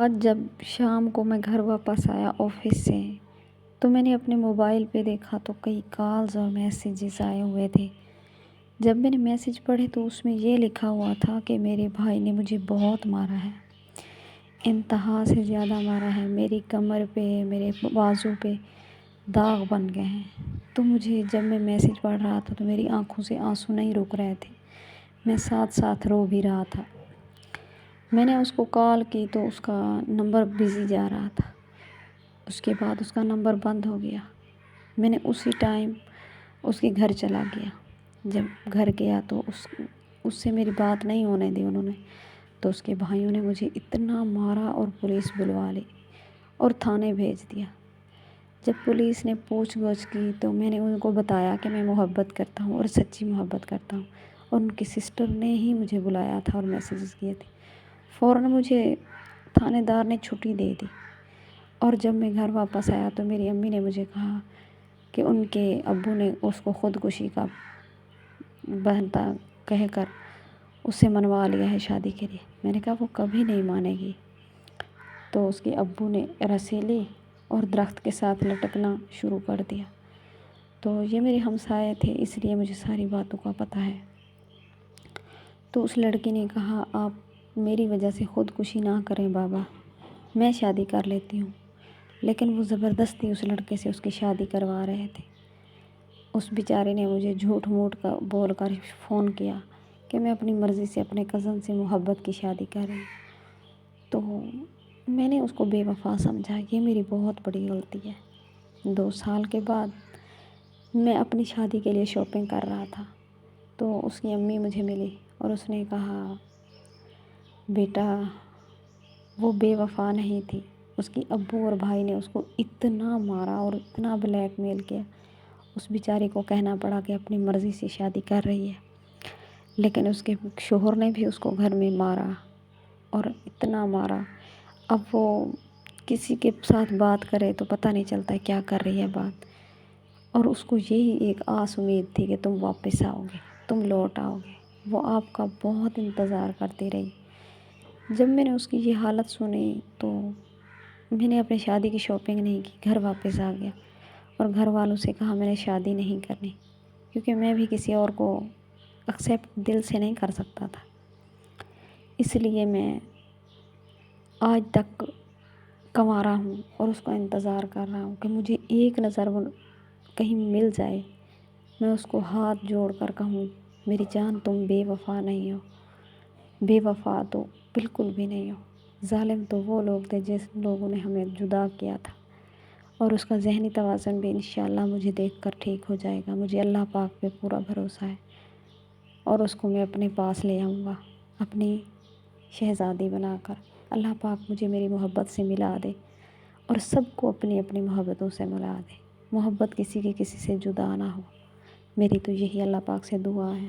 آج جب شام کو میں گھر واپس آیا آفس سے تو میں نے اپنے موبائل پہ دیکھا تو کئی کالز اور میسیجز آئے ہوئے تھے۔ جب میں نے میسیج پڑھے تو اس میں یہ لکھا ہوا تھا کہ میرے بھائی نے مجھے بہت مارا ہے، انتہا سے زیادہ مارا ہے، میری کمر پہ، میرے بازو پہ داغ بن گئے ہیں۔ تو مجھے جب میں میسیج پڑھ رہا تھا تو میری آنکھوں سے آنسو نہیں رک رہے تھے، میں ساتھ ساتھ رو بھی رہا تھا۔ میں نے اس کو کال کی تو اس کا نمبر بزی جا رہا تھا، اس کے بعد اس کا نمبر بند ہو گیا۔ میں نے اسی ٹائم اس کے گھر چلا گیا۔ جب گھر گیا تو اس سے میری بات نہیں ہونے دی انہوں نے، تو اس کے بھائیوں نے مجھے اتنا مارا اور پولیس بلوا لی اور تھانے بھیج دیا۔ جب پولیس نے پوچھ گچھ کی تو میں نے ان کو بتایا کہ میں محبت کرتا ہوں اور سچی محبت کرتا ہوں، اور ان کی سسٹر نے ہی مجھے بلایا تھا اور میسیجز کیے تھے۔ فوراً مجھے تھانے دار نے چھٹی دے دی، اور جب میں گھر واپس آیا تو میری امی نے مجھے کہا کہ ان کے ابو نے اس کو خودکشی کا بہانہ کہہ کر اس سے منوا لیا ہے شادی کے لیے۔ میں نے کہا وہ کبھی نہیں مانے گی۔ تو اس کے ابو نے رسی لی اور درخت کے ساتھ لٹکنا شروع کر دیا۔ تو یہ میرے ہمسائے تھے، اس لیے مجھے ساری باتوں کا پتہ ہے۔ تو اس لڑکی نے کہا آپ میری وجہ سے خودکشی نہ کریں بابا، میں شادی کر لیتی ہوں۔ لیکن وہ زبردستی اس لڑکے سے اس کی شادی کروا رہے تھے۔ اس بیچارے نے مجھے جھوٹ موٹ کا بول کر فون کیا کہ میں اپنی مرضی سے اپنے کزن سے محبت کی شادی کر رہی ہوں۔ تو میں نے اس کو بے وفا سمجھا، یہ میری بہت بڑی غلطی ہے۔ 2 سال کے بعد میں اپنی شادی کے لیے شاپنگ کر رہا تھا تو اس کی امی مجھے ملی اور اس نے کہا بیٹا وہ بے وفا نہیں تھی، اس کی ابو اور بھائی نے اس کو اتنا مارا اور اتنا بلیک میل کیا، اس بیچاری کو کہنا پڑا کہ اپنی مرضی سے شادی کر رہی ہے۔ لیکن اس کے شوہر نے بھی اس کو گھر میں مارا اور اتنا مارا، اب وہ کسی کے ساتھ بات کرے تو پتہ نہیں چلتا ہے کیا کر رہی ہے بات، اور اس کو یہی ایک آس امید تھی کہ تم واپس آؤ گے، تم لوٹ آؤ گے۔ وہ آپ کا بہت انتظار کرتی رہی۔ جب میں نے اس کی یہ حالت سنی تو میں نے اپنی شادی کی شاپنگ نہیں کی، گھر واپس آ گیا اور گھر والوں سے کہا میں نے شادی نہیں کرنی، کیونکہ میں بھی کسی اور کو ایکسیپٹ دل سے نہیں کر سکتا تھا۔ اس لیے میں آج تک کنوارا ہوں اور اس کا انتظار کر رہا ہوں کہ مجھے ایک نظر وہ کہیں مل جائے، میں اس کو ہاتھ جوڑ کر کہوں میری جان تم بے وفا نہیں ہو، بے وفا تو بالکل بھی نہیں ہو۔ ظالم تو وہ لوگ تھے جس لوگوں نے ہمیں جدا کیا تھا، اور اس کا ذہنی توازن بھی انشاءاللہ مجھے دیکھ کر ٹھیک ہو جائے گا۔ مجھے اللہ پاک پہ پورا بھروسہ ہے، اور اس کو میں اپنے پاس لے آؤں گا اپنی شہزادی بنا کر۔ اللہ پاک مجھے میری محبت سے ملا دے اور سب کو اپنی اپنی محبتوں سے ملا دے، محبت کسی کی کسی سے جدا نہ ہو۔ میری تو یہی اللہ پاک سے دعا ہے۔